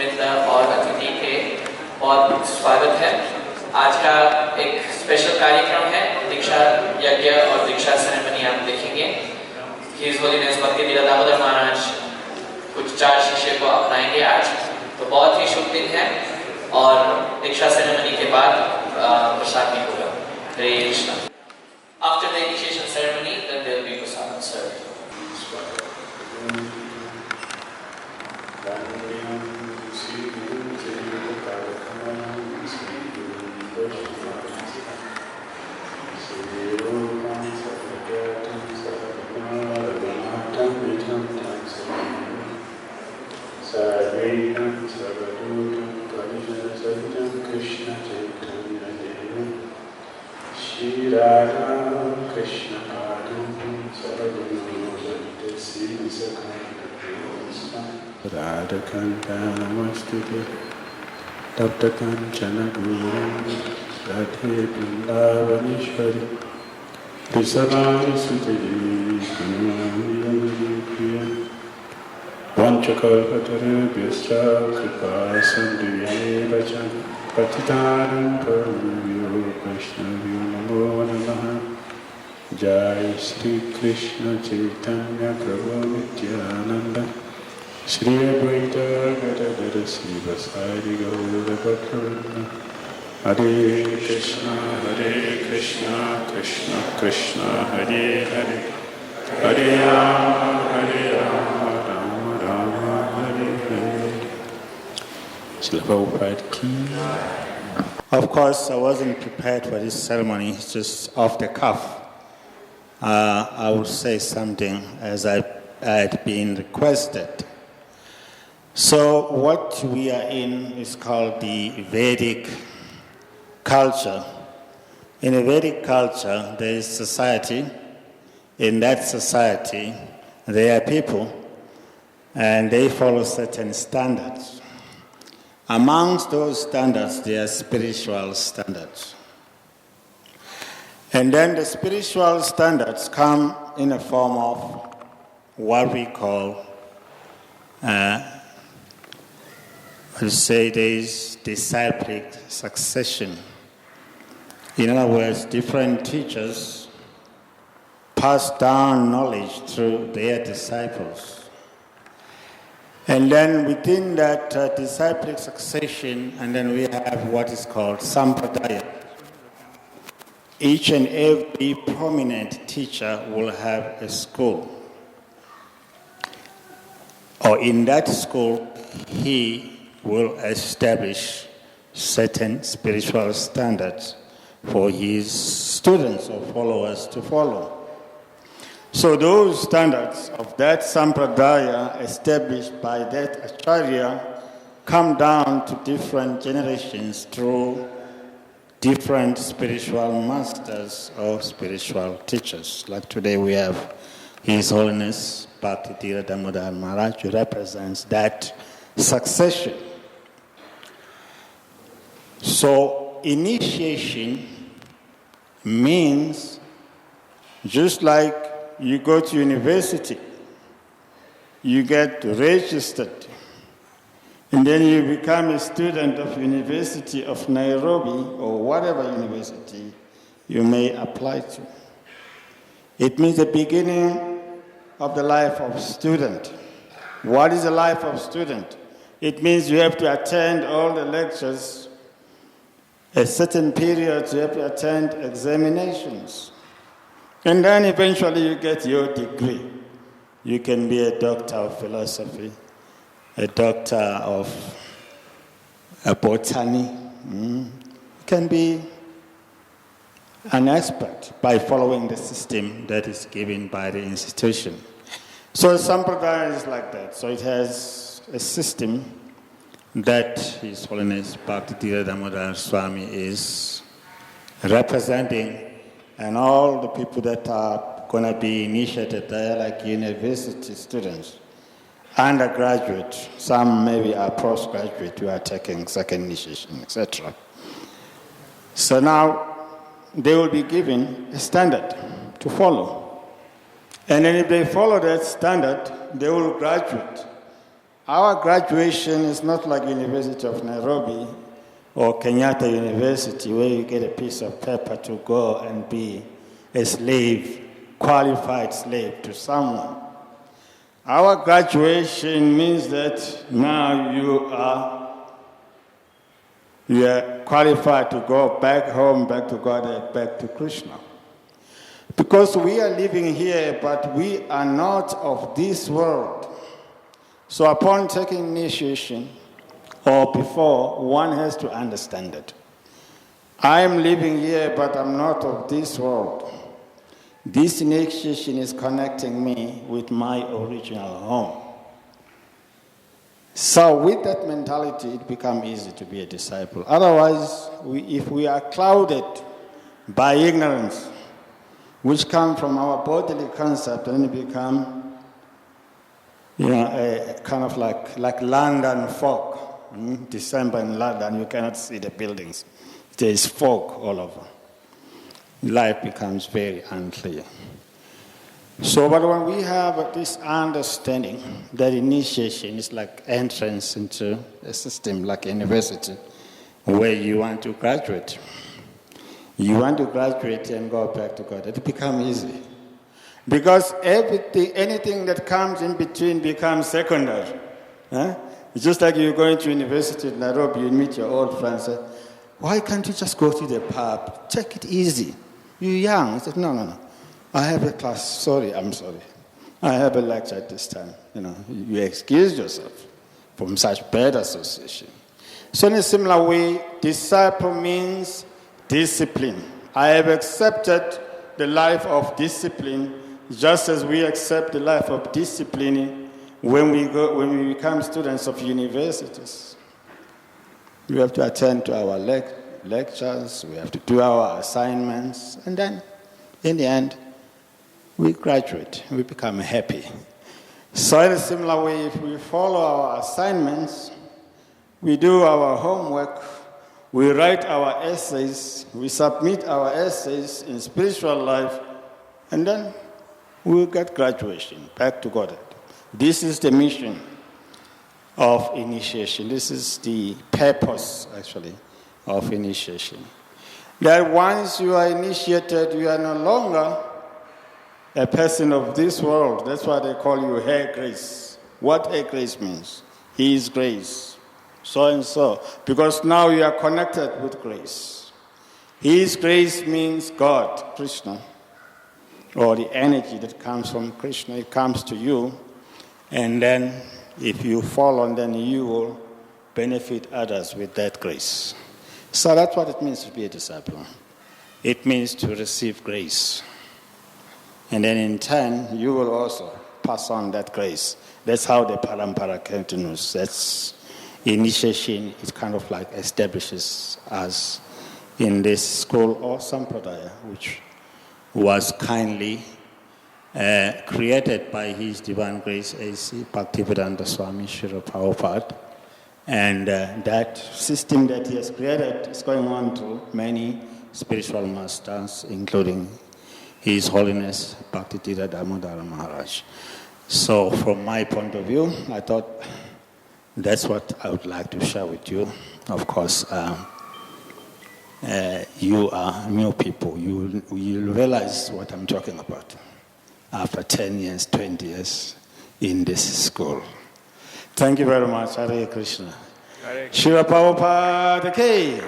वृंद और अतिथि के बहुत स्वागत है। आज का एक स्पेशल कार्यक्रम है, दीक्षा यज्ञ और दीक्षा सेरेमनी आप देखेंगे। हिज होलीनेस भक्ति धीरा दामोदर महाराज कुछ 4 शिष्य को अपनाएंगे आज, तो बहुत ही शुभ दिन है। और दीक्षा सेरेमनी के बाद प्रसाद भी होगा। हरे Krishna. After the initiation ceremony, then there will be prasad served. Radhakanta Namastite Tapta Kanchana Guru Radhe Vrindavaneshwari Tisarani Sutiri Kunamani Priya Vanchakalpatarabhyascha Kripa Sandhya Vachan Patitaram Pavyo Vaishnavyo Namo Namaha Jai Shri Krishna Chaitanya Prabhu Nityananda Shri Advaita Gadadara Sri Vasari Gaura Bhaktivinoda Hare Krishna Krishna Krishna Hare Hare Hare Rama Rama Rama Hare Hare. Srila Prabhupada ki. Of course, I wasn't prepared for this ceremony, it's just off the cuff. I will say something as I had been requested. So what we are in is called the Vedic culture. In a Vedic culture, there is society. In that society, there are people, and they follow certain standards. Amongst those standards, there are spiritual standards. And then the spiritual standards come in a form of what we call there is disciplic succession. In other words, different teachers pass down knowledge through their disciples. And then within that disciplic succession, and then we have what is called sampradaya. Each and every prominent teacher will have a school. Or in that school, he will establish certain spiritual standards for his students or followers to follow. So those standards of that sampradaya established by that acharya come down to different generations through different spiritual masters or spiritual teachers. Like today we have His Holiness Bhakti Dhira Damodara Maharaj, who represents that succession. So initiation means just like you go to university, you get registered, and then you become a student of University of Nairobi or whatever university you may apply to. It means the beginning of the life of student. What is the life of student? It means you have to attend all the lectures. A certain period you have to attend examinations. And then eventually you get your degree. You can be a doctor of philosophy, a doctor of botany. You can be an expert by following the system that is given by the institution. So Sampradaya is like that. So it has a system that His Holiness Bhakti Dhira Damodara Swami is representing, and all the people that are going to be initiated there, like university students, undergraduate, some maybe are postgraduate who are taking second initiation, etc. So now they will be given a standard to follow. And then if they follow that standard, they will graduate. Our graduation is not like University of Nairobi or Kenyatta University where you get a piece of paper to go and be a slave, qualified slave to someone. Our graduation means that now you are qualified to go back home, back to God, back to Krishna. Because we are living here, but we are not of this world. So upon taking initiation, or before, one has to understand it. I am living here, but I'm not of this world. This initiation is connecting me with my original home. So with that mentality, it becomes easy to be a disciple. Otherwise, if we are clouded by ignorance, which come from our bodily concept, then it become a kind of like London fog. December in London, you cannot see the buildings. There is fog all over. Life becomes very unclear. So, but when we have this understanding that initiation is like entrance into a system like a university where you want to graduate. You want to graduate and go back to God. It becomes easy. Because anything that comes in between becomes secondary. It's just like you're going to university in Nairobi, you meet your old friends, say, why can't you just go to the pub? Take it easy. You're young. I said, no. I have a class. I'm sorry. I have a lecture at this time. You excuse yourself from such bad association. So in a similar way, disciple means discipline. I have accepted the life of discipline just as we accept the life of discipline when we become students of universities. We have to attend to our lectures, we have to do our assignments, and then in the end, we graduate, we become happy. So in a similar way, if we follow our assignments, we do our homework, we write our essays, we submit our essays in spiritual life, and then we'll get graduation, back to God. This is the mission of initiation. This is the purpose, actually, of initiation. That once you are initiated, you are no longer a person of this world. That's why they call you Her Grace. What Her Grace means? His grace. So and so. Because now you are connected with grace. His grace means God, Krishna, or the energy that comes from Krishna. It comes to you. And then if you follow, then you will benefit others with that grace. So that's what it means to be a disciple. It means to receive grace. And then in turn, you will also pass on that grace. That's how the parampara continues. That's initiation. It kind of like establishes us in this school or sampradaya, which was kindly created by His Divine Grace A.C. Bhakti Dhira Swami Srila Prabhupada. And that system that he has created is going on to many spiritual masters, including His Holiness Bhakti Dhira Damodara Maharaj. So from my point of view, I thought that's what I would like to share with you. Of course, you are new people. You realize what I'm talking about after 10 years, 20 years in this school. Thank you very much. Hare Krishna. Srila Prabhupada ki.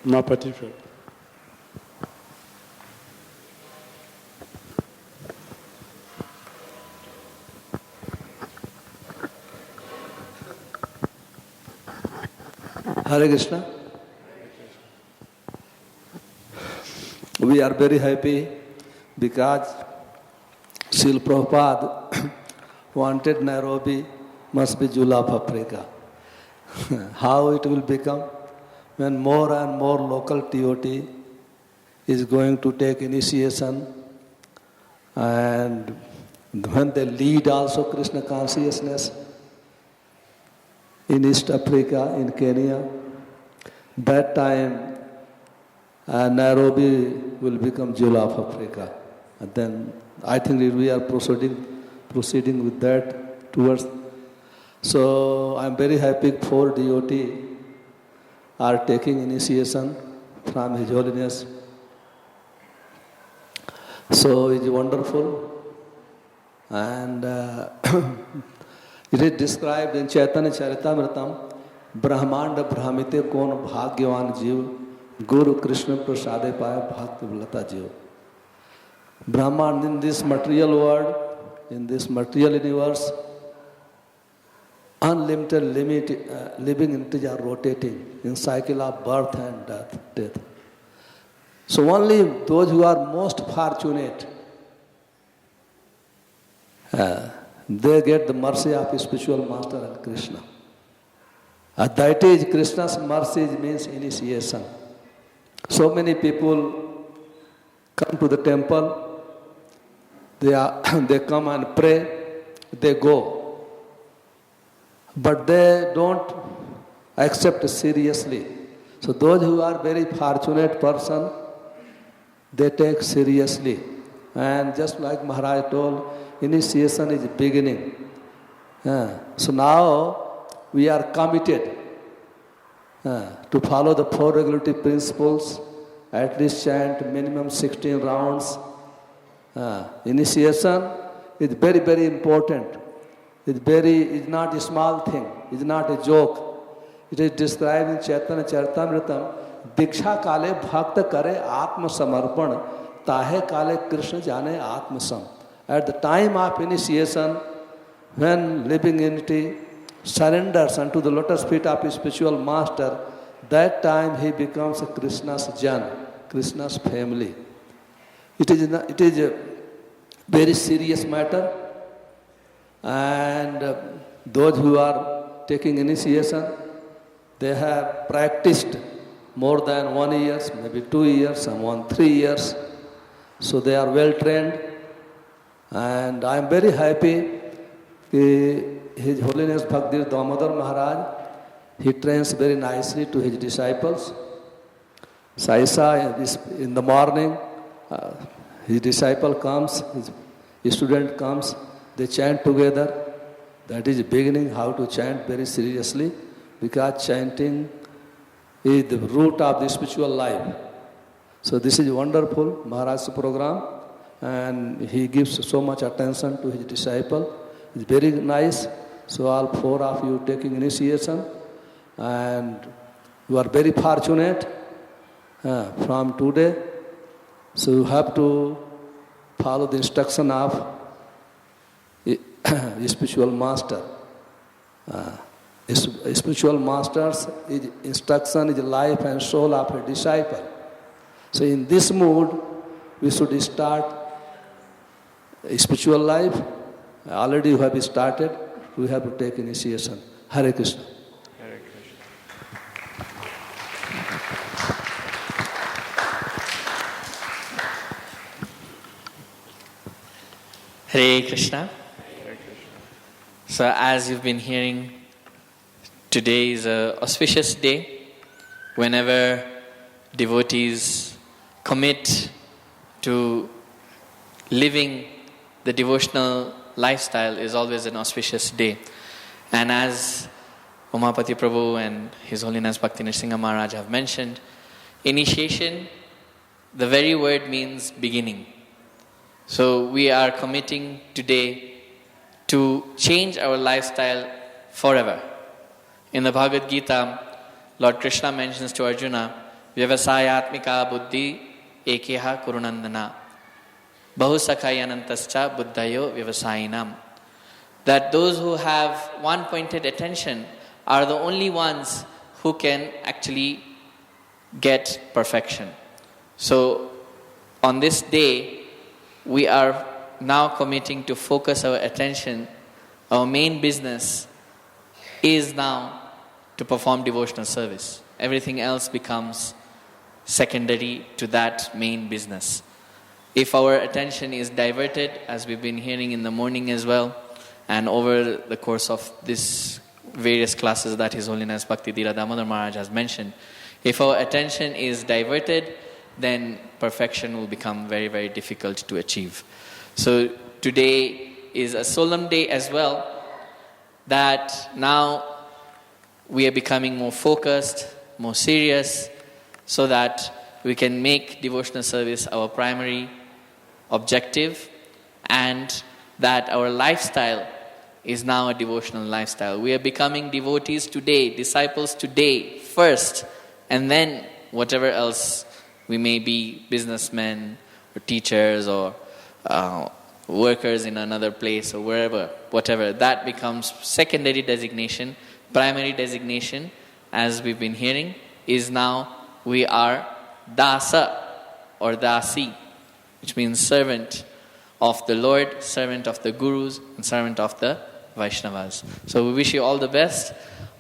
Mapatifra. Hare Krishna. We are very happy because Srila Prabhupada wanted Nairobi must be Jewel of Africa. How it will become? When more and more local devotee is going to take initiation, and when they lead also Krishna consciousness in East Africa, in Kenya, that time Nairobi will become Jewel of Africa. And then I think we are proceeding proceeding with that towards. So I'm very happy 4 devotees are taking initiation from His Holiness. So it's wonderful. And it is described in Chaitanya Charitamrita, Brahmanda Brahmite Kon Bhagyavan Jiv, Guru Krishna Prasade Paya Bhakti Vilata Jiv. Brahman in this material world, in this material universe, unlimited living entities are rotating in cycle of birth and death. So only those who are most fortunate, they get the mercy of spiritual master and Krishna. That is Krishna's mercy means initiation. So many people come to the temple, they come and pray, they go. But they don't accept seriously. So those who are very fortunate person, they take seriously. And just like Maharaj told, initiation is beginning. So now we are committed to follow the 4 regulative principles, at least chant minimum 16 rounds. Initiation is very, very important. It's not a small thing. It's not a joke. It is described in Chaitanya Charitamrita, Diksha kale bhakta kare atma samarpan, tahe kale Krishna jane atma sam. At the time of initiation, when living entity surrenders unto the lotus feet of his spiritual master, that time he becomes a Krishna's Jan, Krishna's family. It is a very serious matter, and those who are taking initiation, they have practiced more than 1 year, maybe 2 years, someone 3 years, so they are well trained. And I am very happy His Holiness Bhakti Dhira Damodara Maharaj, he trains very nicely to his disciples. So I saw in the morning, his disciple comes, his student comes, they chant together. That is the beginning, how to chant very seriously, because chanting is the root of the spiritual life. So this is wonderful, Maharaj's program, and he gives so much attention to his disciple. It's very nice. So all 4 of you taking initiation, and you are very fortunate from today. So you have to follow the instruction of spiritual master. Spiritual master's instruction is life and soul of a disciple. So in this mood, we should start a spiritual life. Already you have started, we have to take initiation. Hare Krishna. Hare Krishna. Hare Krishna. Hare Krishna. So as you've been hearing, today is an auspicious day. Whenever devotees commit to living the devotional lifestyle, is always an auspicious day. And as Umapati Prabhu and His Holiness Bhakti Nrsimha Maharaj have mentioned, initiation, the very word means beginning. So we are committing today to change our lifestyle forever. In the Bhagavad Gita, Lord Krishna mentions to Arjuna, Vyavasayatmika buddhi ekeha kurunandana bahusakhayanantascha buddhayo vyavasayinam. That those who have one-pointed attention are the only ones who can actually get perfection. So on this day, we are now committing to focus our attention. Our main business is now to perform devotional service. Everything else becomes secondary to that main business. If our attention is diverted, as we've been hearing in the morning as well, and over the course of this various classes that His Holiness Bhakti Dhira Damodara Maharaj has mentioned, if our attention is diverted, then perfection will become very, very difficult to achieve. So today is a solemn day as well, that now we are becoming more focused, more serious, so that we can make devotional service our primary objective, and that our lifestyle is now a devotional lifestyle. We are becoming devotees today, disciples today first, and then whatever else we may be, businessmen or teachers or workers in another place or wherever, whatever, that becomes secondary designation. Primary designation, as we've been hearing, is now we are dasa or dasi, which means servant of the Lord, servant of the Gurus, and servant of the Vaishnavas. So we wish you all the best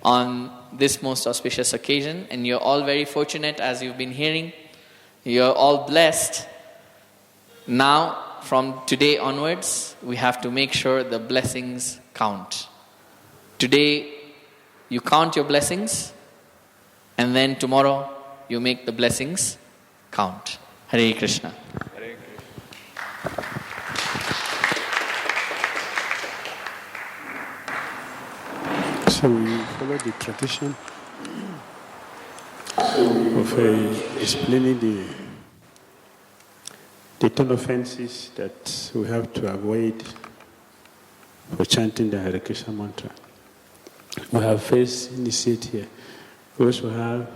on this most auspicious occasion, and you're all very fortunate, as you've been hearing. You're all blessed. Now, from today onwards, we have to make sure the blessings count. Today, you count your blessings, and then tomorrow, you make the blessings count. Hare Krishna. Hare Krishna. So we follow the tradition of explaining the 10 offenses that we have to avoid for chanting the Hare Krishna mantra. We have first initiate here. We also have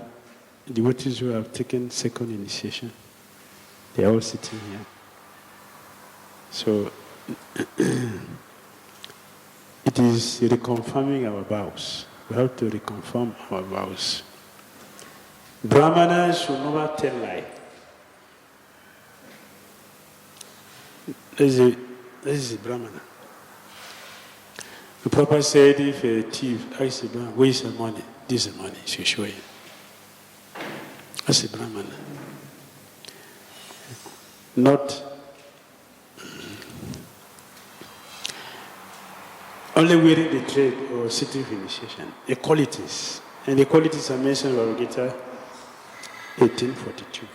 devotees who have taken second initiation. They are all sitting here. So it is reconfirming our vows. We have to reconfirm our vows. Brahmanas should never tell lie. This is a Brahmana. The Prabhupada said, if a thief asks a Brahmana, where is the money? This is the money, she show him. That's a Brahmana. Not only wearing the trade or sitting for initiation. The qualities. And the qualities are mentioned in Bhagavad Gita 1842.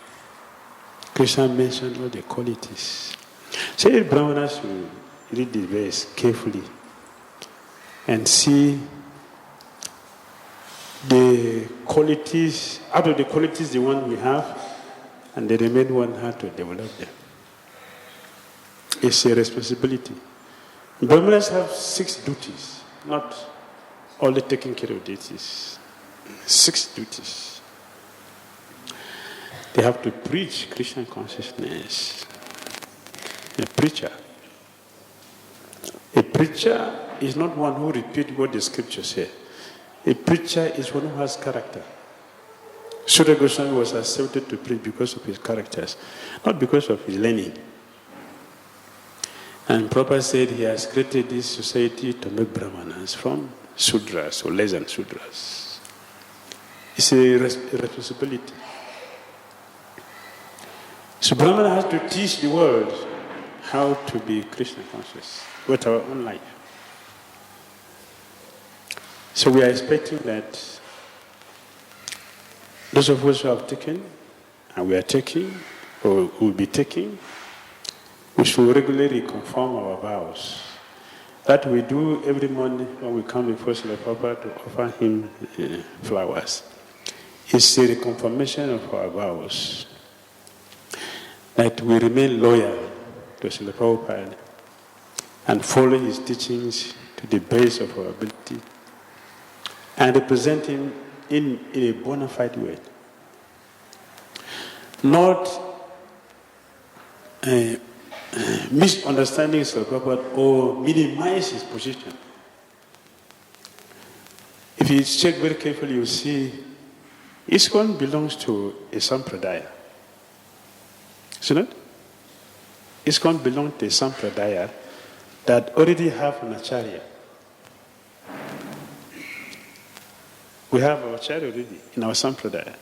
Krishna mentioned all the qualities. So if Brahmanas will read the verse carefully and see the qualities, out of the qualities the one we have, and the remaining one how to develop them. It's a responsibility. Brahmanas have 6 duties, not only taking care of duties. 6 duties. They have to preach Krishna consciousness. A preacher. A preacher is not one who repeats what the scripture says. A preacher is one who has character. Srila Goswami was accepted to preach because of his characters, not because of his learning. And Prabhupada said he has created this society to make Brahmanas from Sudras or less than Sudras. It's a responsibility. So Brahmana has to teach the world how to be Krishna conscious with our own life. So we are expecting that those of us who have taken, and we are taking, or will be taking, we should regularly confirm our vows. That we do every morning when we come before Srila Prabhupada to offer him flowers. It's a reconfirmation of our vows. That we remain loyal to Srila Prabhupada and follow his teachings to the best of our ability and represent him in a bona fide way. Not misunderstandings of Prabhupada or minimize his position. If you check very carefully, you see ISKCON belongs to a Sampradaya. Isn't it? ISKCON belongs to a Sampradaya that already have an Acharya. We have our Acharya already in our Sampradaya.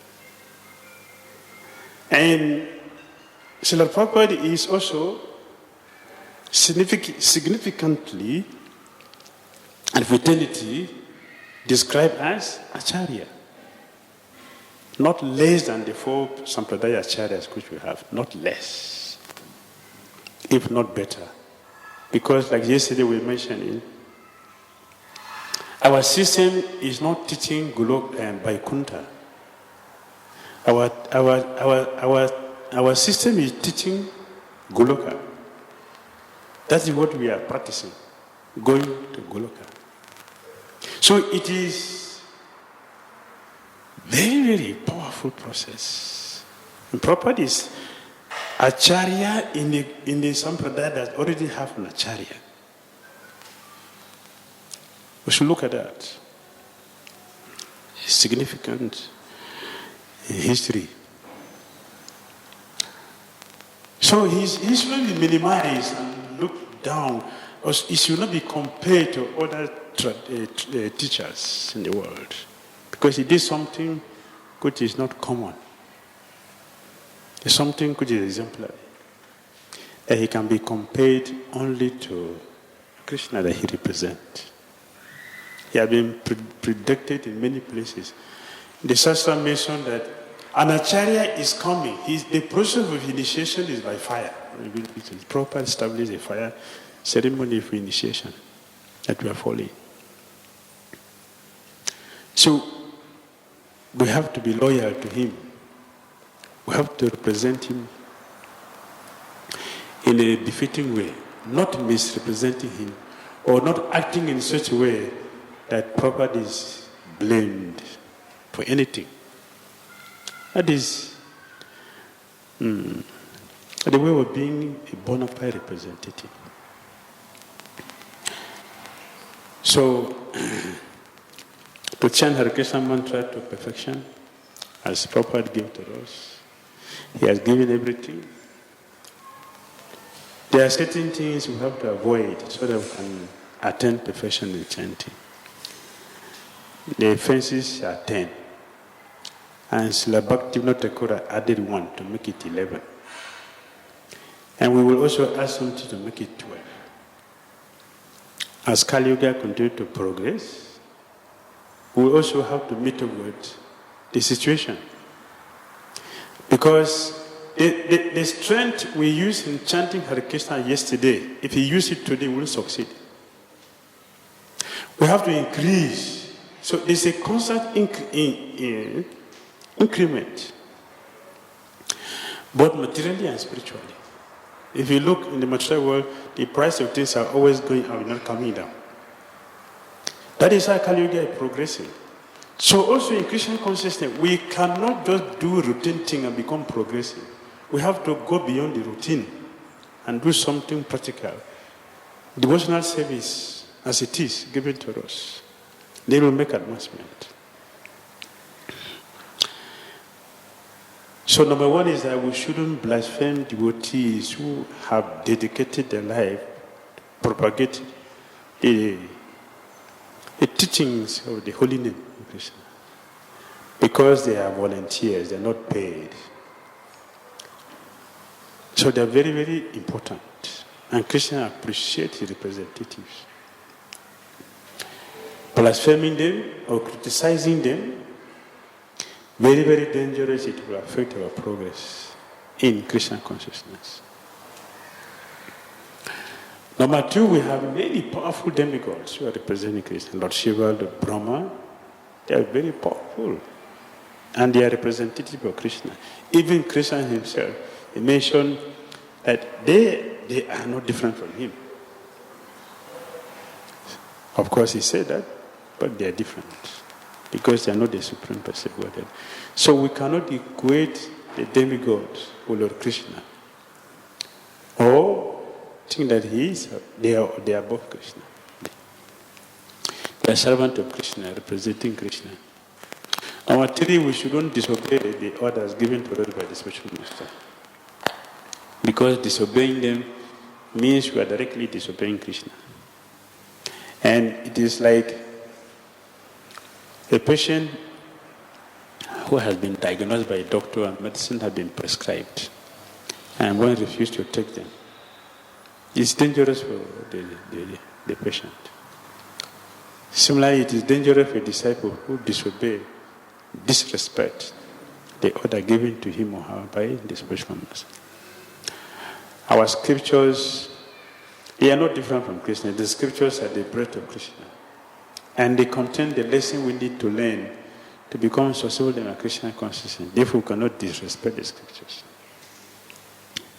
And Srila Prabhupada is also significantly and fidelity described as Acharya. Not less than the 4 Sampradaya Acharyas which we have, not less, if not better. Because like yesterday we mentioned, our system is not teaching Golok and Vaikuntha. Our system is teaching Goloka. That is what we are practicing, going to Goloka. So it is very, very powerful process. And Prabhupada is Acharya in the Sampradaya that already have an Acharya. We should look at that. It's significant in history. So he should be minimized and looked down. He should not be compared to other teachers in the world. Because he did something which is not common. It's something which is exemplary. That he can be compared only to Krishna that he represents. He has been predicted in many places. The Shastra mentioned that an Acharya is coming. The process of initiation is by fire. It is proper established a fire ceremony of initiation that we are following. So we have to be loyal to him. We have to represent him in a befitting way, not misrepresenting him or not acting in such a way that Prabhupada is blamed for anything. That is the way of being a bona fide representative. So, to chant Hare Krishna mantra to perfection, as Prabhupada gave to us, he has given everything. There are certain things we have to avoid so that we can attain perfection in chanting. The offenses are 10. And Srila Bhakti Dhira Damodara added 1 to make it 11. And we will also add something to make it 12. As Kali Yuga continues to progress, we will also have to mitigate the situation. Because the strength we used in chanting Hare Krishna yesterday, if we use it today, we will succeed. We have to increase. So there's a constant increment, both materially and spiritually. If you look in the material world, the price of things are always going up, not coming down. That is how Kali Yuga is progressing. So also in Krishna consciousness, we cannot just do routine thing and become progressive. We have to go beyond the routine and do something practical. Devotional service, as it is given to us, they will make advancement. So number 1 is that we shouldn't blaspheme devotees who have dedicated their life to propagate the teachings of the holy name of Krishna. Because they are volunteers, they are not paid. So they are very, very important. And Krishna appreciates his representatives. Blaspheming them or criticizing them, very, very dangerous. It will affect our progress in Krishna consciousness. Number 2, we have many powerful demigods who are representing Krishna. Lord Shiva, Lord Brahma, they are very powerful. And they are representative of Krishna. Even Krishna himself, he mentioned that they are not different from him. Of course, he said that, but they are different. Because they are not the supreme person of Godhead. So we cannot equate the demigods with Lord Krishna. Or think that they are above Krishna. They are servants of Krishna, representing Krishna. Number 3, we shouldn't disobey the orders given to us by the spiritual master. Because disobeying them means we are directly disobeying Krishna. And it is like a patient who has been diagnosed by a doctor and medicine has been prescribed, and one refuses to take them. It's dangerous for the patient. Similarly, it is dangerous for a disciple who disrespect the order given to him or her by the spiritual master. Our scriptures They are not different from Krishna. The scriptures are the breath of Krishna. And they contain the lesson we need to learn to become successful in our Krishna consciousness. Therefore, we cannot disrespect the scriptures.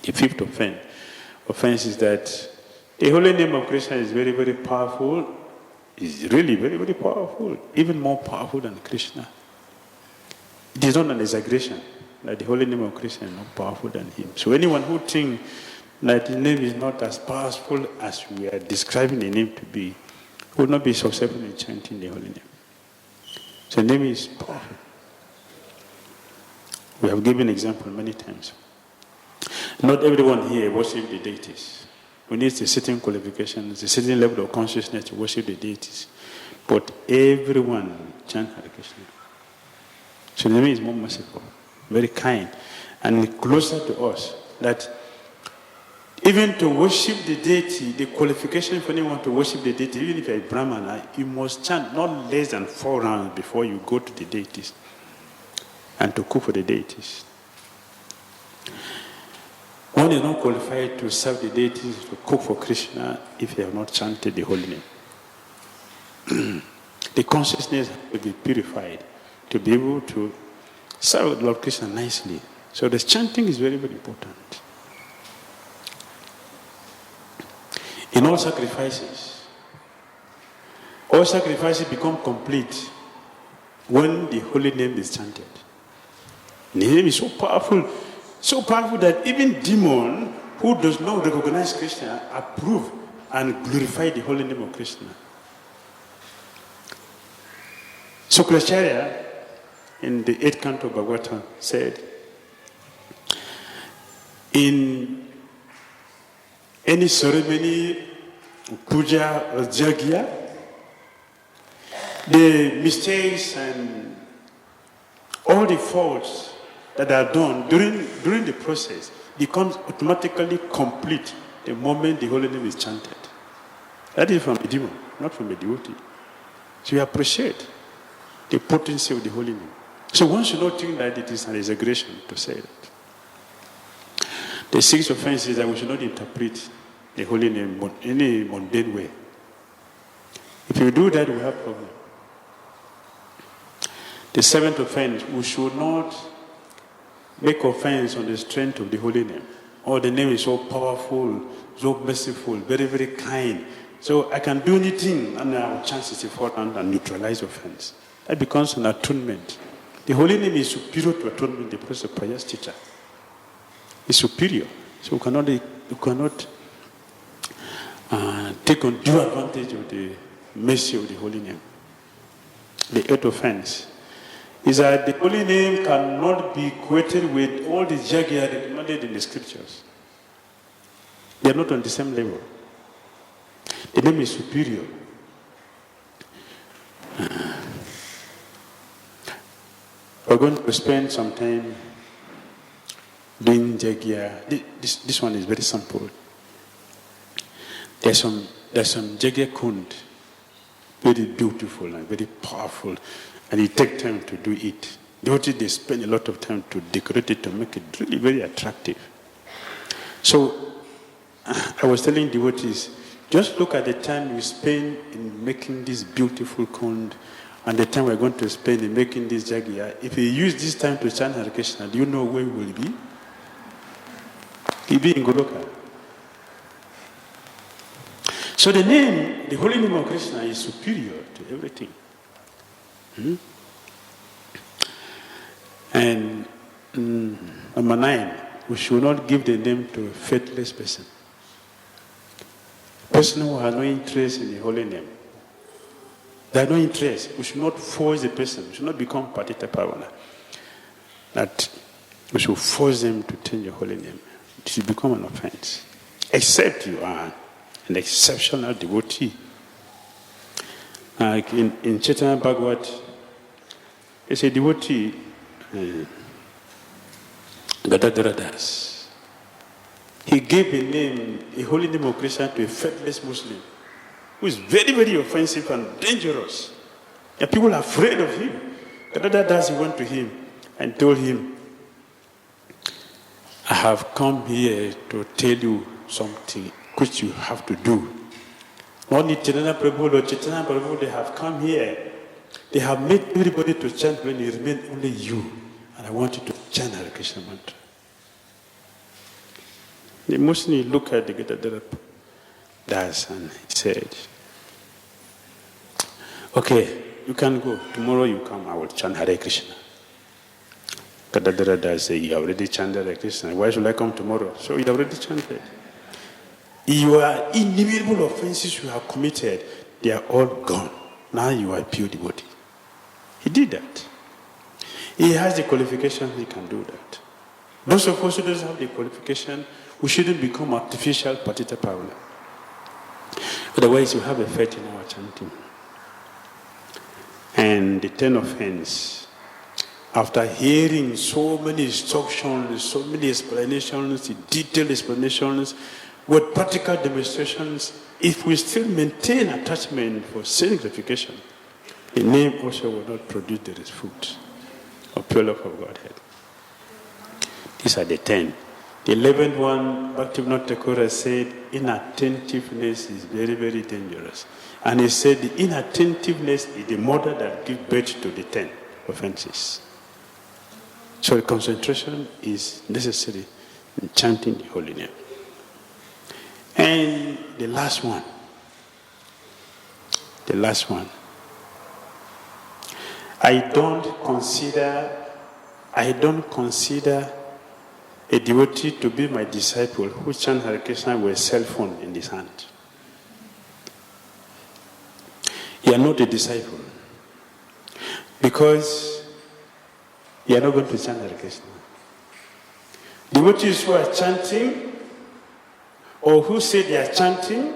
The fifth offense is that the holy name of Krishna is very, very powerful. It's really very, very powerful. Even more powerful than Krishna. It is not an exaggeration that the holy name of Krishna is not powerful than him. So anyone who thinks that the name is not as powerful as we are describing the name to be, will not be successful in chanting the holy name. So the name is powerful. We have given example many times. Not everyone here worships the deities. We need a certain qualifications, a certain level of consciousness to worship the deities. But everyone chants Hare Krishna. So the name is more merciful, very kind, and closer to us. That even to worship the deity, the qualification for anyone to worship the deity, even if you're a Brahmana, you must chant not less than 4 rounds before you go to the deities and to cook for the deities. One is not qualified to serve the deities, to cook for Krishna, if you have not chanted the holy name. The consciousness will be purified to be able to serve Lord Krishna nicely. So the chanting is very, very important. In all sacrifices become complete when the holy name is chanted. The name is so powerful that even demon who does not recognize Krishna approve and glorify the holy name of Krishna. Sukracharya in the 8th canto of Bhagavatam said, in any ceremony, puja or jagya, the mistakes and all the faults that are done during the process becomes automatically complete the moment the holy name is chanted. That is from a demon, not from a devotee. So you appreciate the potency of the holy name. So one should not think that it is an exaggeration to say that. The 6th offense is that we should not interpret the holy name in any mundane way. If you do that, we have a problem. The 7th offense, we should not make offense on the strength of the holy name. Oh, the name is so powerful, so merciful, very, very kind. So I can do anything and our chances to fall down and neutralize offense. That becomes an atonement. The holy name is superior to atonement, the process of pious teacher. It's superior. So we cannot take undue advantage of the mercy of the holy name. The 8th offense is that the holy name cannot be equated with all the jagya recommended in the scriptures. They are not on the same level. The name is superior. We're going to spend some time doing jagya. This one is very simple. There's some jagya kund, very beautiful and very powerful, and it takes time to do it. Devotees, they spend a lot of time to decorate it, to make it really very attractive. So I was telling devotees, just look at the time you spend in making this beautiful kund and the time we're going to spend in making this jagya. If you use this time to chant Hare Krishna, do you know where we will be? We'll be in Goloka. So the name, the holy name of Krishna is superior to everything. And number 9, we should not give the name to a faithless person. A person who has no interest in the holy name. They have no interest. We should not force the person. We should not become patita pavana. That we should force them to change the holy name. It should become an offense. Except you are an exceptional devotee. Like in Chaitanya Bhagavat, it's a devotee, Gadadhara Das. He gave a name, a holy name of Krishna to a faithless Muslim, who is very, very offensive and dangerous. And people are afraid of him. Gadadhara Das went to him and told him, I have come here to tell you something which you have to do. Not Nityananda Prabhu or Chaitanya Prabhu, they have come here. They have made everybody to chant when you remain only you. And I want you to chant Hare Krishna mantra. The Muslim looked at the Gadadhara Das and he said, okay, you can go. Tomorrow you come, I will chant Hare Krishna. Gadadhara Das said, you already chanted Hare Krishna. Why should I come tomorrow? So you already chanted. Your innumerable offenses you have committed, they are all gone. Now you are pure devotee. He did that. He has the qualification, he can do that. Those of us who don't have the qualification, we shouldn't become artificial patita paula. Otherwise, you have a faith in our chanting. And the 10 of hands, after hearing so many instructions, so many explanations, detailed explanations, with practical demonstrations, if we still maintain attachment for self gratification, the name also will not produce the fruit of pure love of Godhead. These are the 10. The 11th one, Bhaktivinoda Thakur said, inattentiveness is very, very dangerous. And he said the inattentiveness is the mother that gives birth to the 10 offenses. So concentration is necessary in chanting the holy name. And the last one. I don't consider a devotee to be my disciple who chants Hare Krishna with a cell phone in his hand. You are not a disciple because you are not going to chant Hare Krishna. Devotees who are chanting or who say they are chanting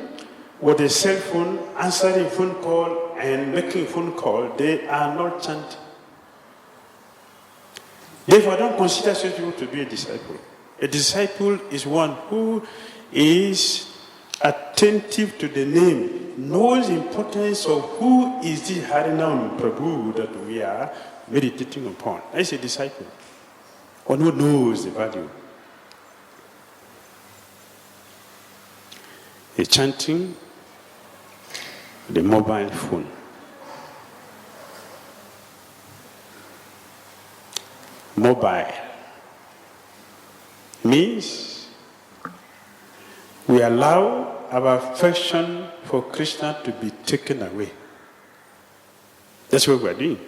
with a cell phone, answering phone call and making phone call, they are not chanting. Therefore, I don't consider such people to be a disciple. A disciple is one who is attentive to the name, knows the importance of who is the Harinam Prabhu that we are meditating upon. That's a disciple. One who knows the value. The chanting, the mobile phone. Mobile means we allow our affection for Krishna to be taken away. That's what we are doing.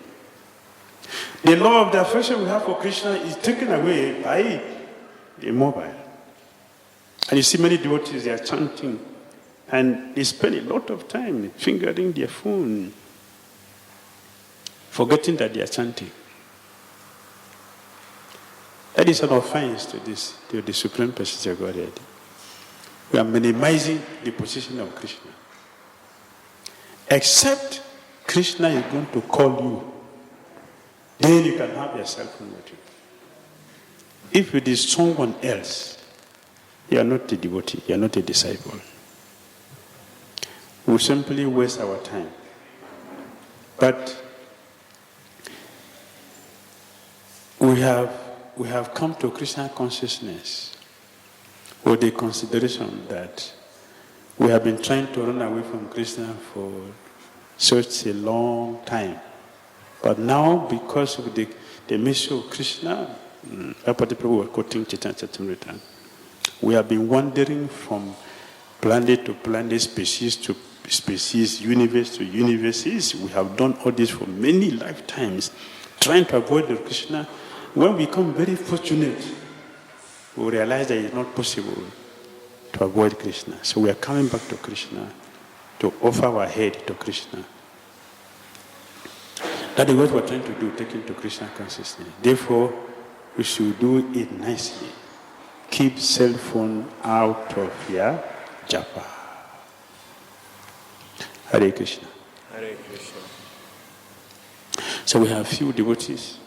The law of the affection we have for Krishna is taken away by the mobile. And you see many devotees, they are chanting and they spend a lot of time fingering their phone, forgetting that they are chanting. That is an offense to the Supreme Personality of Godhead. We are minimizing the position of Krishna. Except Krishna is going to call you, then you can have your cell phone with you. If it is someone else, you are not a devotee, you are not a disciple. We simply waste our time. But we have come to Krishna consciousness with the consideration that we have been trying to run away from Krishna for such a long time. But now, because of the mystery of Krishna, Prabhupada was quoting Chaitanya Charitamrita, we have been wandering from planet to planet, species to species, universe to universes. We have done all this for many lifetimes, trying to avoid the Krishna. When we become very fortunate, we realize that it's not possible to avoid Krishna. So we are coming back to Krishna to offer our head to Krishna. That is what we are trying to do, taking to Krishna consciousness. Therefore, we should do it nicely. Keep cell phone out of your japa. Hare Krishna. Hare Krishna. So we have few devotees.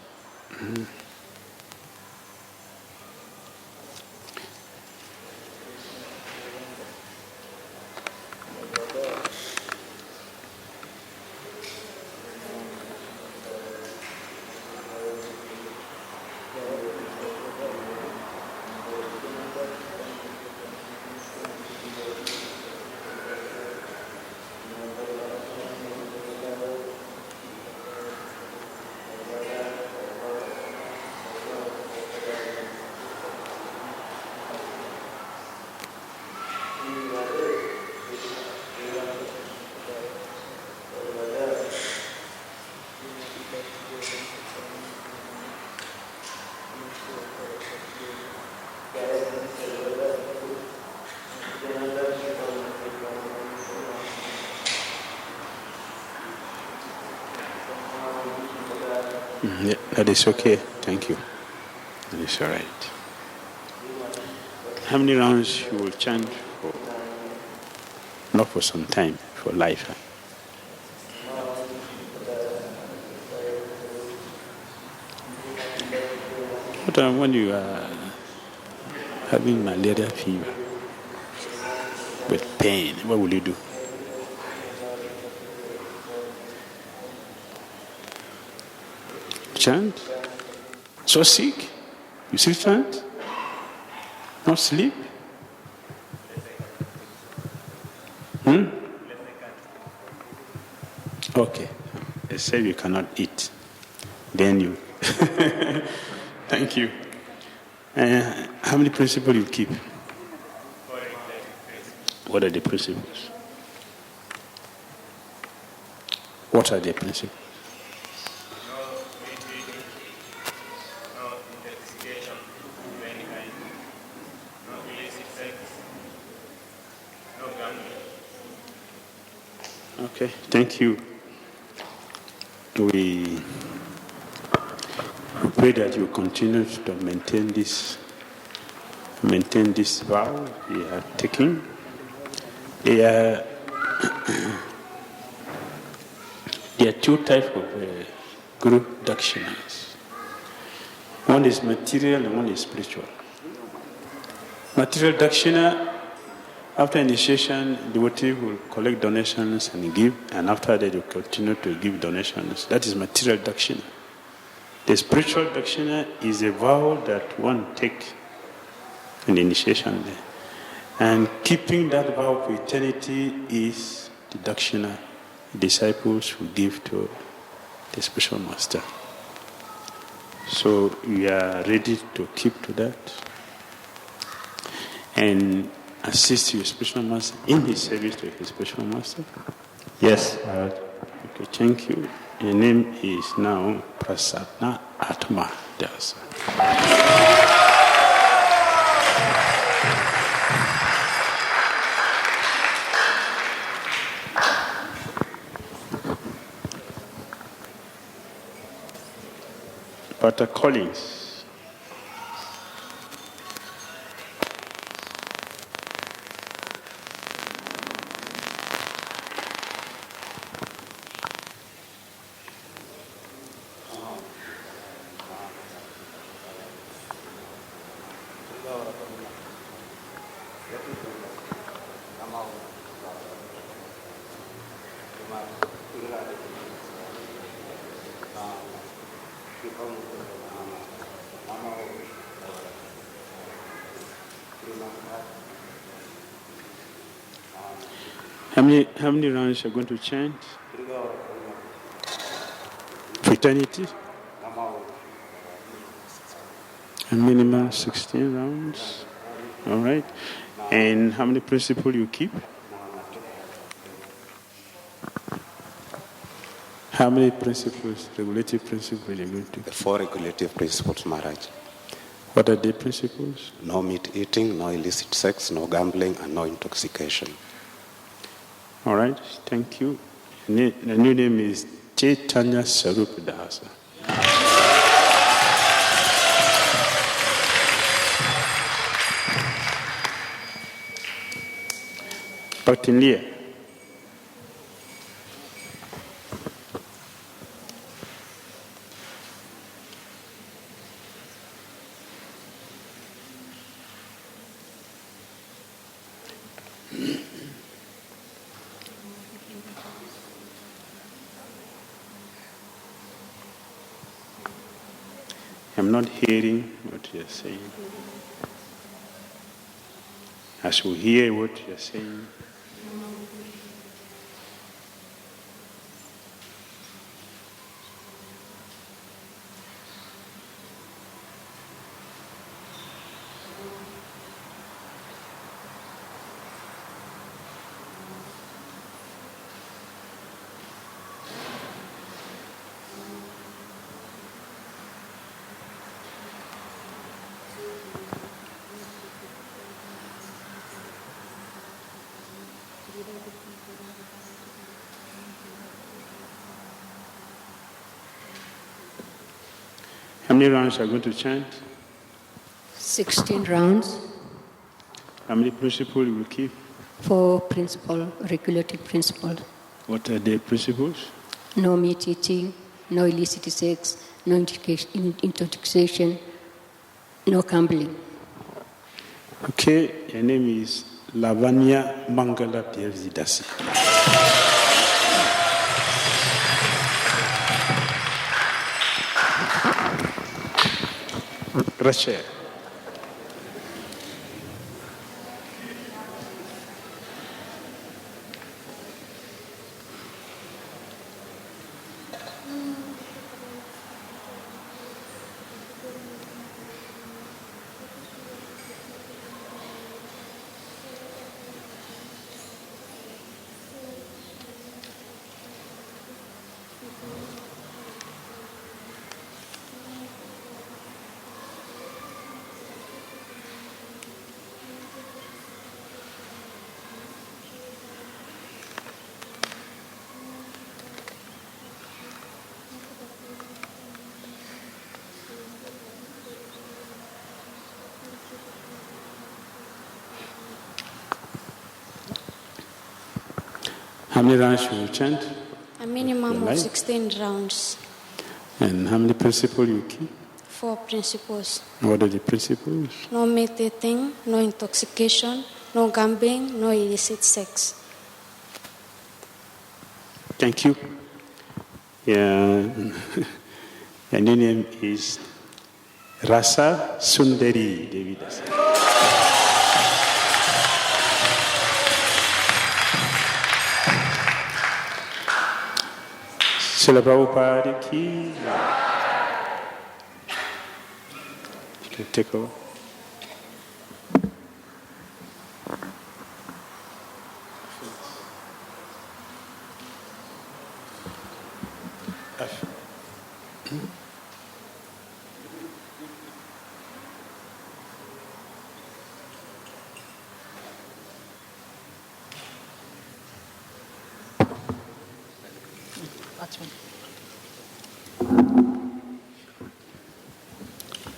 Yeah, that is okay. Thank you. That is all right. How many rounds you will chant for? Not for some time, for life. Huh? What when you are having malaria fever with pain, what will you do? Chant? So sick? You still chant? Not sleep? Okay. They say you cannot eat. Then you. Thank you. How many principles you keep? What are the principles? What are the principles? Okay, thank you. We pray that you continue to maintain this vow we are taking. There are two types of guru dakshinas. One is material and one is spiritual. Material dakshina, after initiation, devotee will collect donations and give, and after that they will continue to give donations. That is material dakshina. The spiritual dakshina is a vow that one takes in the initiation day. And keeping that vow for eternity is the dakshina disciples will give to the spiritual master. So we are ready to keep to that and assist your spiritual master in his service to his spiritual master. Yes. Okay, thank you. Your name is now Prasadna Atma Dasa. Pater Collins. How many rounds are going to chant? For eternity? A minimum 16 rounds. All right. And how many principles you keep? How many principles, regulative principles, are you going to keep? The 4 regulative principles, Maharaj. What are the principles? No meat eating, no illicit sex, no gambling, and no intoxication. All right, thank you. The new name is Chaitanya Sarup Dasa. Bhakti Dhira. I'm not hearing what you're saying. As we hear what you're saying, How many rounds are going to chant? 16 rounds. How many principles you will keep? 4 principles, regulative principles. What are the principles? No meat eating, no illicit sex, no intoxication, no gambling. Okay, your name is Lavanya Mangala Piervidasi. Rachel. How many rounds you will chant? A minimum of 16 rounds. And how many principles you keep? 4 principles. What are the principles? No meat eating, no intoxication, no gambling, no illicit sex. Thank you. Yeah. And your name is Rasa Sundari Devidas. Srila Prabhupada ki. You can take over.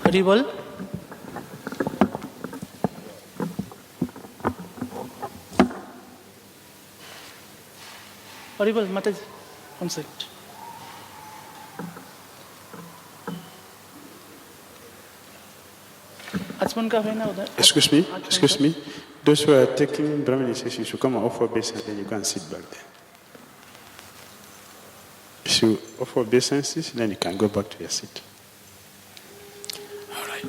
Haribol. Haribol, Mataji, one second. Excuse me. Those who are taking Brahmin initiation should come and offer obeisance, then you can sit back there. If you offer obeisances, then you can go back to your seat. All right.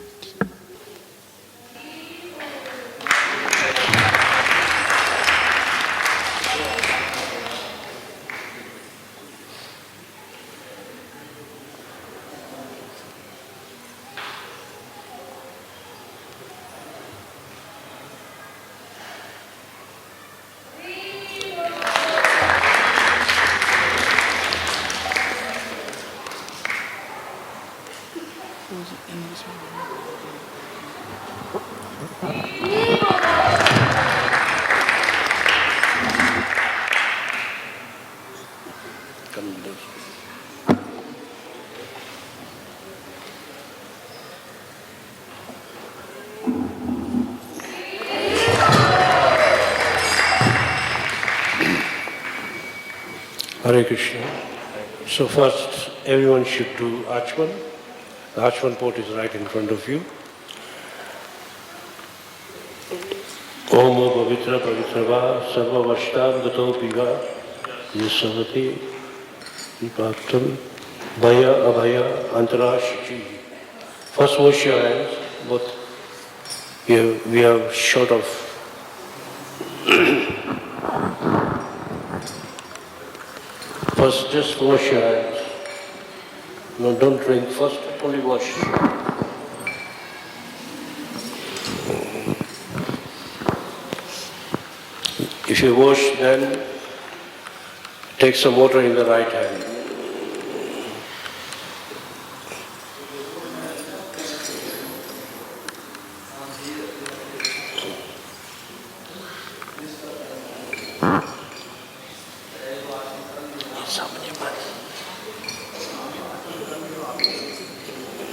Hare Krishna. So first, everyone should do Achman. The Achman port is right in front of you. Om Pavitra Pavitrava Sarva Vashtam Gato Piva Yasavati Vipaktam Bhaya Abhaya Antarashi. First wash your hands, both. We have short of first just wash your hands. No, don't drink first, only wash. If you wash, then take some water in the right hand.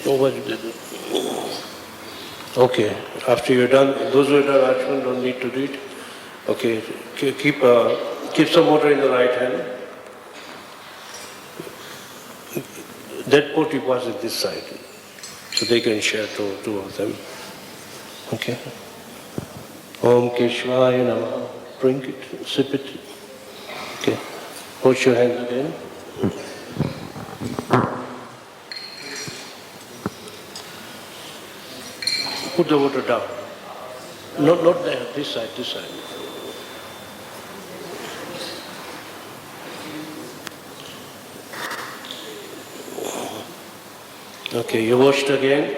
What did they do? Okay, after you're done, those who are done Achman don't need to read. Okay, keep some water in the right hand. That pot you pass it this side, so they can share two of them. Okay. Om Keshvaya Namah. Drink it, sip it. Okay. Wash your hands again. Put the water down. Not there, this side, this side. Okay, you washed again.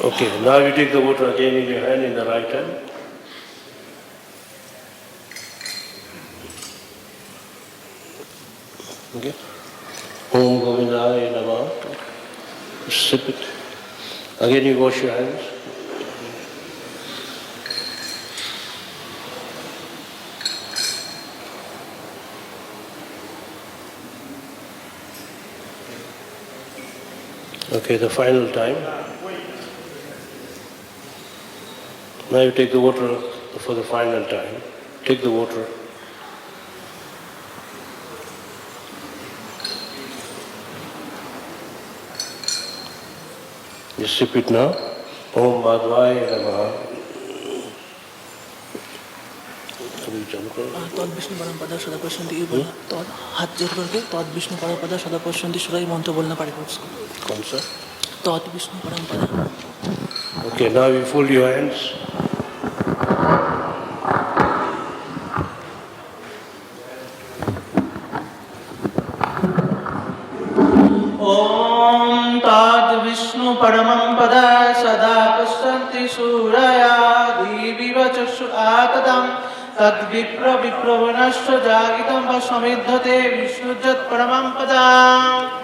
Okay, now you take the water again in your hand, in the right hand. Okay. Om Govindaya Namah. Sip it. Again you wash your hands. Okay, the final time. Now you take the water for the final time. Take the water. You sip it now. Om Madhvaya Namaha. तद विष्णु परम पद सदा पश्यन्ति ये बोला तद हाथ जोड़ करके तद विष्णु परम पद सदा पश्यन्ति सुराई मंत्र बोलना पड़ेगा उसको कौन सा? तद विष्णु परम पद. Okay, now you fold your hands. ओम तद विष्णु परमं पद सदा पश्यन्ति सूरया दिविव चक्षु आततं तद विप्र विप्रवनश्च जागितं व समिद्धते विष्णुजत परमं पदम्.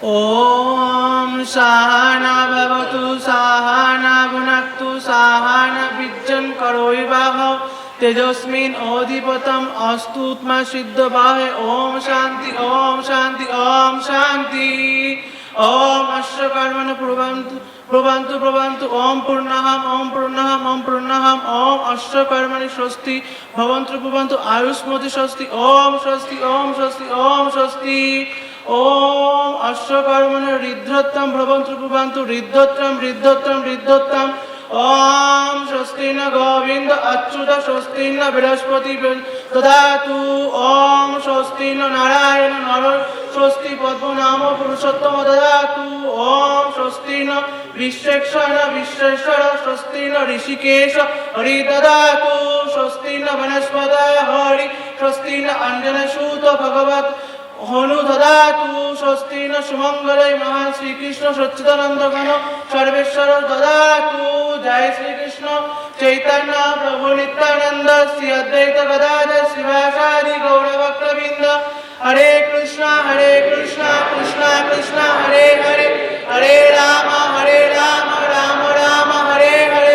ओम सहना भवतु सहना भुनक्तु सहना विज्जन करोइवाहौ तेजस्मिन् ओधिपतम अस्तुत्मा सिद्धवाहे. ओम शांति ओम शांति ओम शांति. ओम अश्वकर्मण प्रभवन्तु प्रभवन्तु प्रभवन्तु. ओम पूर्णहम् ओम पूर्णहम् ओम पूर्णहम्. ओम अश्वकर्मणि स्वस्ति भवन्तु भवन्तु आयुष्मति स्वस्ति. ओम स्वस्ति ओम स्वस्ति ओम स्वस्ति. ओम अश्वकर्मण रिद्धोत्तम भवन्तु भवन्तु रिद्धोत्तम रिद्धोत्तम रिद्धोत्तम. ओम स्वस्ति न गोविंद अच्युत स्वस्ति न बृहस्पति ददातु. ओम स्वस्ति न नारायण नर स्वस्ति पद्मनाम पुरुषोत्तम ददातु. ओम स्वस्ति न विश्वेक्षण विश्वेश्वर स्वस्ति न ऋषिकेश हरि ददातु स्वस्ति न वनस्पतय हरि स्वस्ति न अंजनसूत भगवत हनु ददातु स्वस्ति न सुमंगलय महान श्री कृष्ण सच्चिदानंद घन सर्वेश्वर ददातु। जय श्री कृष्ण चैतन्य प्रभु नित्यानंद श्री अद्वैत गदाधर शिवासादि गौर भक्तवृंद। हरे कृष्णा कृष्णा कृष्णा हरे हरे हरे राम राम राम हरे हरे।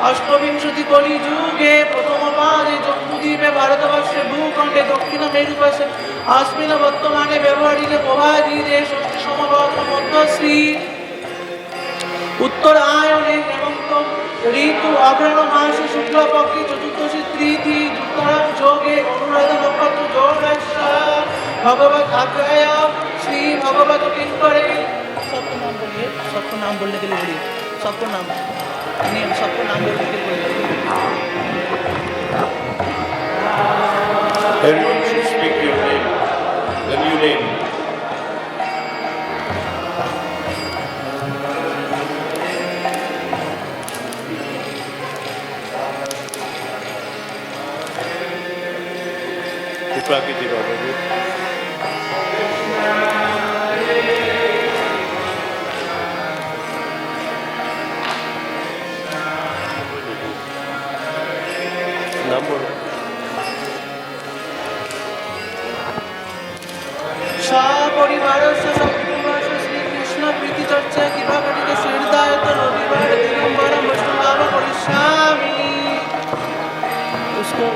অষ্টবিংশতি কলি যুগে প্রথম পাদে জম্বুদ্বীপে ভারতবর্ষে ভূখণ্ডে দক্ষিণ মেরু পাশে আসমিন বর্তমানে ব্যবহৃত প্রভাতী দেশ সমবর্ত মধ্যশ্রী উত্তর আয়নে হেমন্ত ঋতু অগ্রহণ মাসে শুক্লপক্ষে চতুর্দশী তৃতীয় উত্তরায়ণ যোগে অনুরাধা নক্ষত্র যোগেশ্বর ভগবত আজ্ঞায় শ্রী ভগবত কিঙ্করে সপ্ত নাম বললে গেলে বলি সপ্ত নাম नेम सबको नाम बोल के बोलिए। Everyone should speak your name, the new name. Bhakti Dhira Damodara. Number. सपरिवारस्य सपरिवारस्य Shri Krishna प्रीति चर्चा कृपा कटित श्रीदायत रविवार दिगंबर वैष्णव करिष्यामि। उसको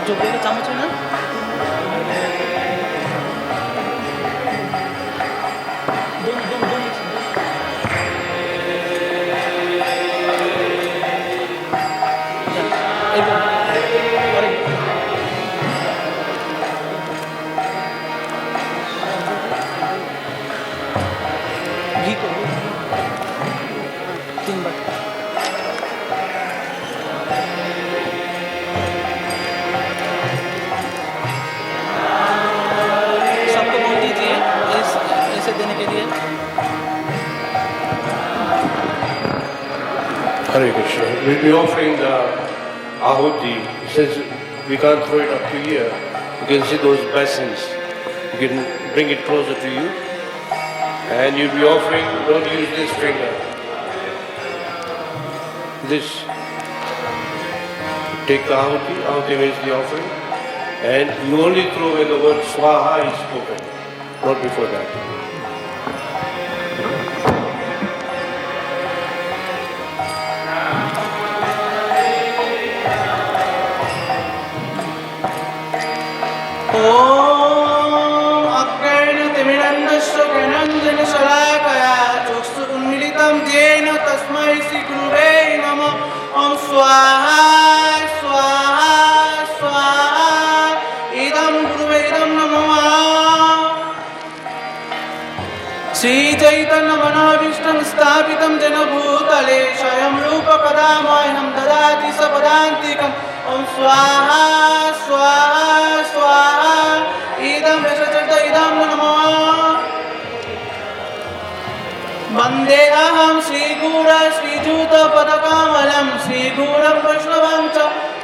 जो बोले चम्मच है ना घी को 3 बार सबको बोल दीजिए ऐसे देने के लिए। Hare Krishna. We'll be offering the ahuti. Since we can't throw it up to here, you can see those basins. You can bring it closer to you. And you'll be offering, don't use this finger. This. Take the ahuti. Ahuti means the offering. And you only throw when the word swaha is spoken, not before that. ओम अग्रेण तिमिरन्धस्य ज्ञानाञ्जनशलाकया चक्षुरुन्मीलितं येन तस्मै श्रीगुरुवे नमः। ओम स्वाहा स्वाहा स्वाहा इदं गुरुवे इदं नमः। श्रीचैतन्यमनोभीष्टं स्थापितं येन भूतले स्वयं रूप कदा मह्यं ददाति सपदान्तिकम्। ओम स्वाहा स्वाहा स्वाहा इदं यशचर्त इदं नमः। वन्देऽहं श्रीगुरो श्रीयुतपदकमलं श्रीगुरुं वैष्णवं च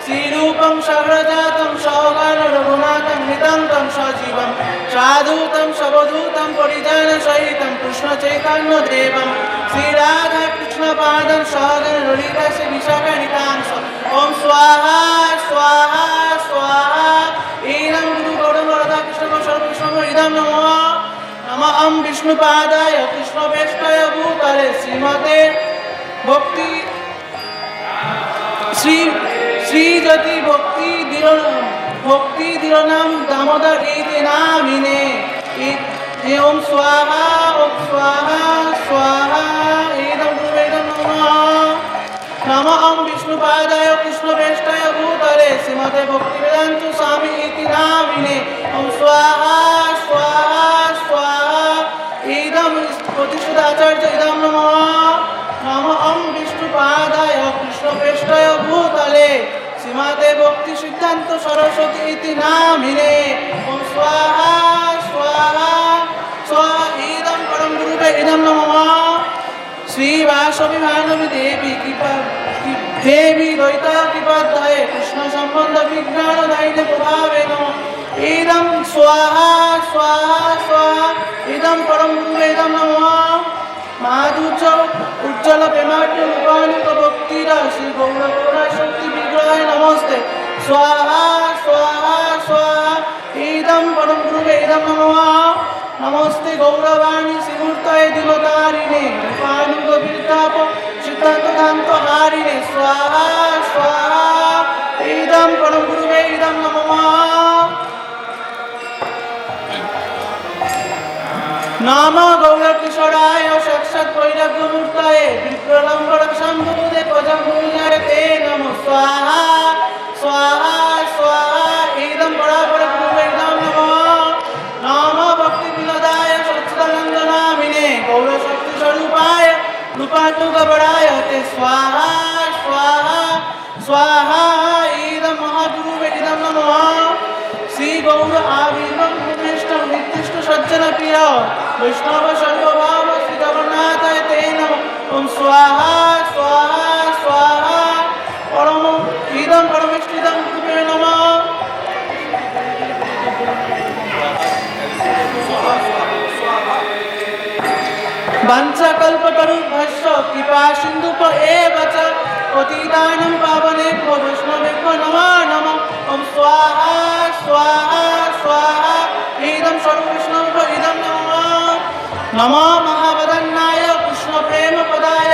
श्रीरूपं सह्रजातं सौगं रघुनाथं नितं सजीवं साधुतं सवधूतं परिजनसहितं कृष्णचैतन्यदेवं श्रीराधाकृष्णपादं सहगं ललिता विशाखानितांश। ओम स्वाहा स्वाहा स्वाहा इदं गुरुगौरं राधाकृष्णं सर्वकृष्णं इदं नमः। नमः ओम विष्णुपादाय कृष्णवेष्टाय भूतले श्रीमते भक्ति श्रीजति भक्ति धीरनाम दामोदर इति नामिने। ओम स्वाहा स्वाहा इदं गुरुवे इदं नमः। नमः ओम विष्णुपादाय कृष्णवेष्टाय भूतले श्रीमते भक्तिवेदान्त स्वामी इति नामिने। ओम स्वाहा स्वाहा स्वाहा इदं प्रतिष्ठिताचार्य इदं नमः। नमः ओम विष्णुपादाय कृष्णवेष्टाय भूतले श्रीमते भक्ति सिद्धान्त सरस्वती इति नामिने। ओम स्वाहा स्वाहा स्वाहा इदं परम गुरुवे इदं नमः। श्री वासवी भानवी देवी कृपा देवी द्वैता कृपाध्याये कृष्ण संबंध विज्ञान दायिने प्रभावे नमः। इदं स्वाहा स्वाहा स्वाहा इदं परम गुरुवे इदं नमः। माधुर्य उज्ज्वल प्रेमाढ्य रूपानुक भक्तिरा श्री गौरगौरा शक्ति विग्रहाय नमस्ते। स्वाहा स्वाहा स्वाहा इदं परम गुरुवे इदं नमः। नमस्ते गौरवाणी श्रीमूर्तये दिवतारिणे रूपानुग विरताप सिद्धान्तदान्त हारिणे। स्वाहा स्वाहा इदं परम गुरुवे इदं नमः। नमः गौरकिशोराय साक्षात् वैराग्यमूर्तये विप्रलम्बर शम्भुदे पदमूल्याय ते नमः। स्वाहा स्वाहा स्वाहा इदं परापर गुरुवे इदं नमः। नमः भक्तिविनोदाय सच्चिदानन्दनामिने गौरशक्तिस्वरूपाय रूपानुगबलाय ते स्वाहा स्वाहा स्वाहा इदं महागुरुवे इदं नमः श्री गौर आविर्भं भूमिष्ठं नित्तिष्ठ सज्जन प्रिय वैष्णव सर्वभाव श्री जगन्नाथाय ते नमः ओम स्वाहा स्वाहा स्वाहा परम इदं परमेष्ठिदं गुरुवे नमः वंशकल्पतरुभ्यश्च कृपा सिन्धुप एव च पतितानं पावनेभ्यो वैष्णवेभ्यो नमो नमः ओम स्वाहा स्वाहा स्वाहा इदं सर्ववैष्णवेभ्यो इदं नमः नमो महावदन्नाय कृष्ण प्रेम पदाय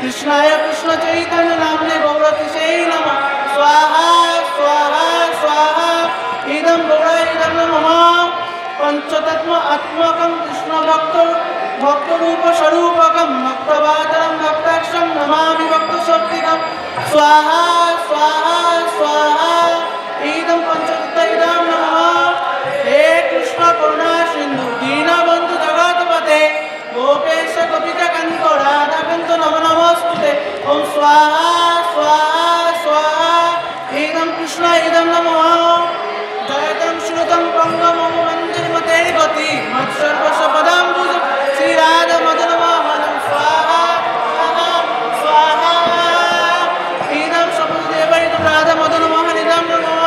कृष्णाय कृष्ण चैतन्य नाम्ने गौरतिसे नमः स्वाहा स्वाहा स्वाहा इदं गौराय इदं नमः पंचतत्व आत्मकं कृष्ण भक्तरूप स्वरूपकं भक्तवादरं भक्ताक्षं नमामि भक्तशक्तिकं स्वाहा स्वाहा स्वाहा इदं पंचतत्व इदं नमः हे कृष्ण करुणा सिन्धु दीनबन्धु जगत्पते गोपेश कपितकान्त राधाकान्त नमो नमोस्तुते ओम स्वाहा स्वाहा स्वाहा इदं कृष्ण इदं नमः जयतं श्रुतं पंगमं मन्दिरमते गति मत्सर्वसपदाम्बुज श्री राधा मदन मोहन स्वाहा स्वाहा इदं सपुदेव इदं राधा मदन मोहन इदं नमः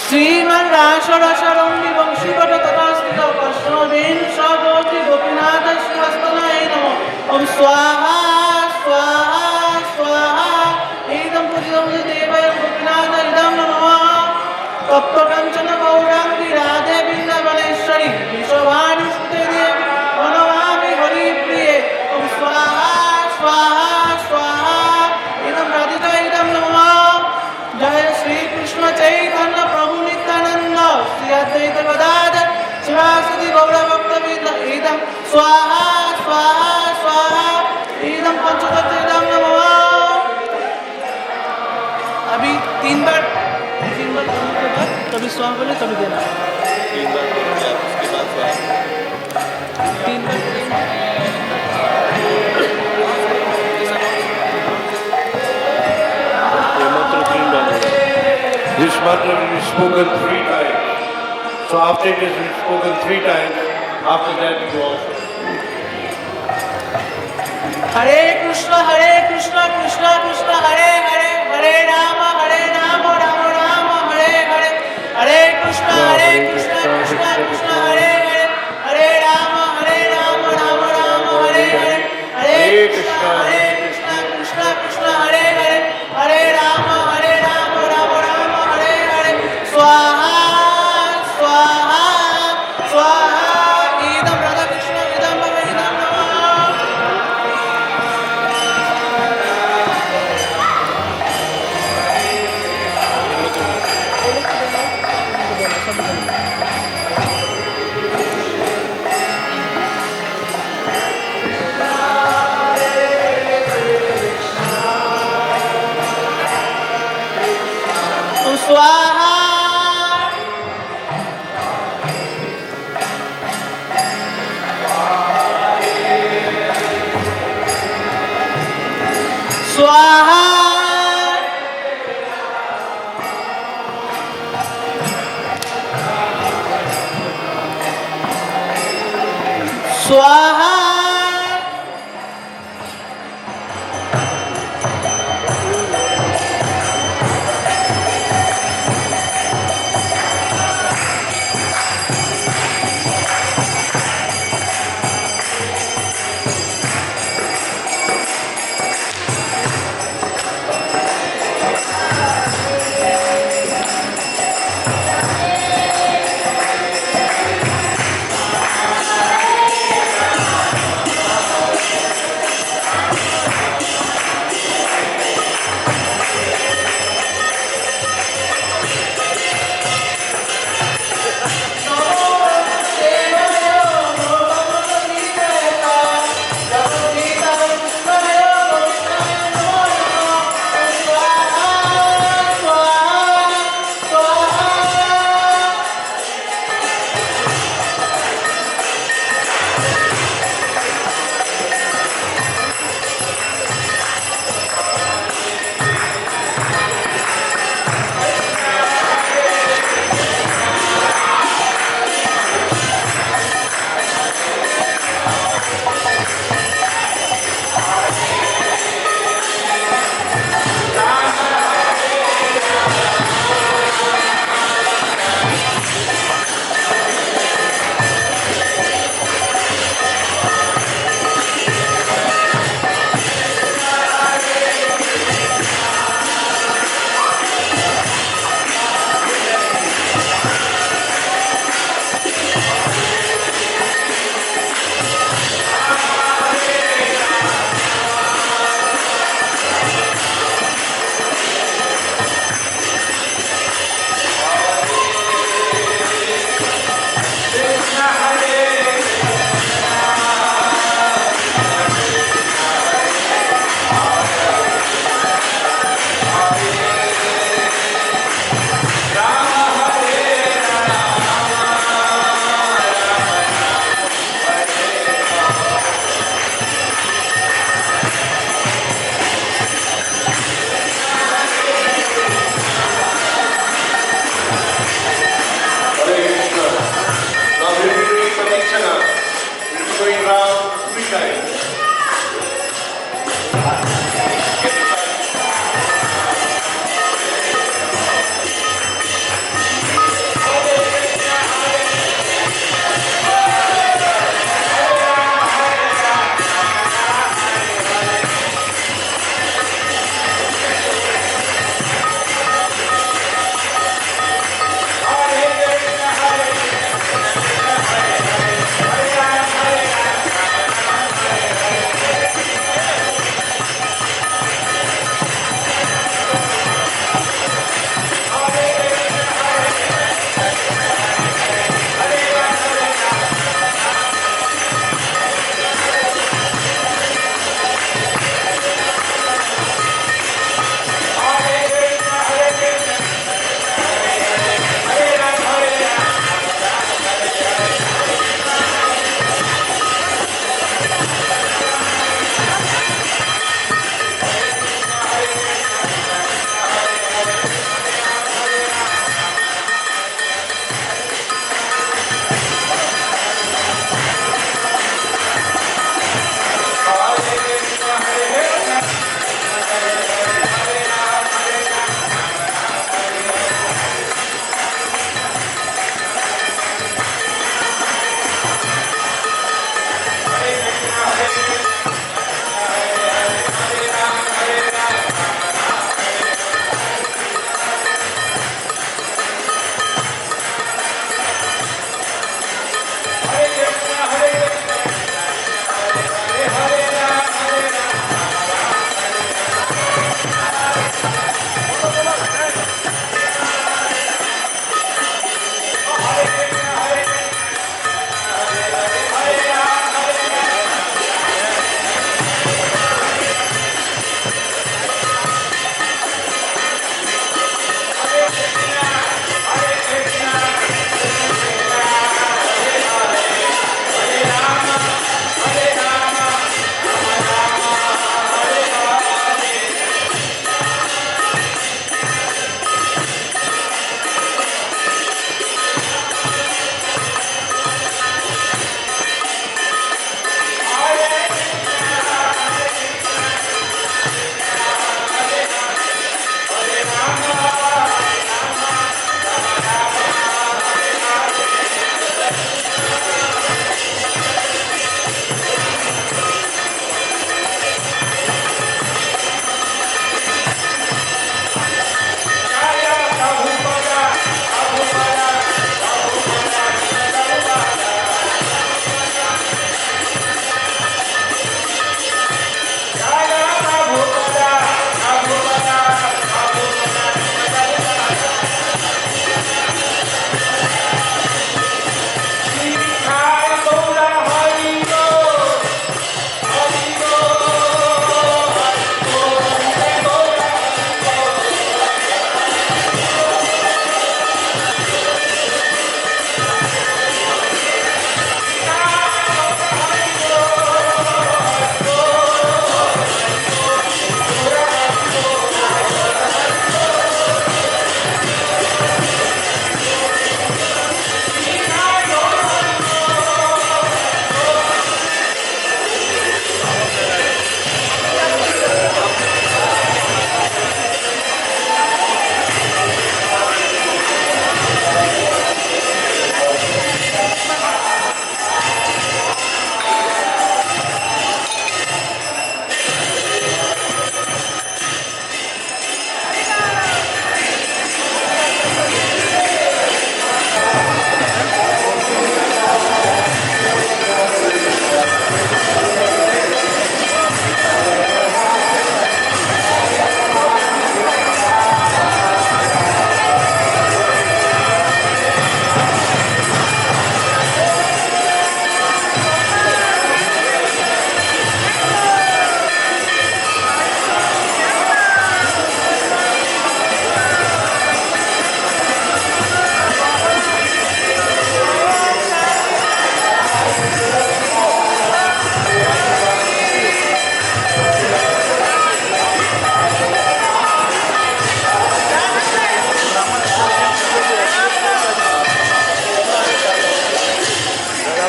श्रीमन् रासरसरंगि वंशीपट तथा स्थित कृष्णवेन सगोत्री गोपीनाथ श्रीहस्तनाय नमः ओम स्वाहा स्वाहा स्वाहा इदं पूजितं देवाय गोपीनाथ इदं नमः तप्तकाञ्चन गौरांगी राधे वृन्दावनेश्वरी विश्वभानुसुते देवी प्रणमामि हरिप्रिये ओम स्वाहा स्वाहा स्वाहा इदं राधिका इदं नमः जय श्री कृष्ण चैतन्य प्रभु नित्यानंद श्री अद्वैत गदाधर शिवासुदि गौर भक्तवृंद इदं स्वाहा स्वाहा स्वाहा इदं पंचतत्व इदं नमः अभी तीन बार करने के बाद तभी स्वाहा बोले तभी देना तीन बार करोगे आप उसके बाद स्वाहा तीन बार This mantra will be spoken 3 times. So after it has been spoken 3 times, after that you also. हरे कृष्ण कृष्ण कृष्ण हरे हरे हरे राम राम राम हरे हरे हरे कृष्ण कृष्ण कृष्ण हरे हरे हरे राम राम राम हरे हरे हरे कृष्ण कृष्ण कृष्ण हरे हरे हरे राम राम राम हरे हरे स्वाहा स्वाहा स्वाहा इदं राधा कृष्ण इदं भव इदं नमः स्वाहा स्वाहा स्वाहा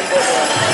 Devotee.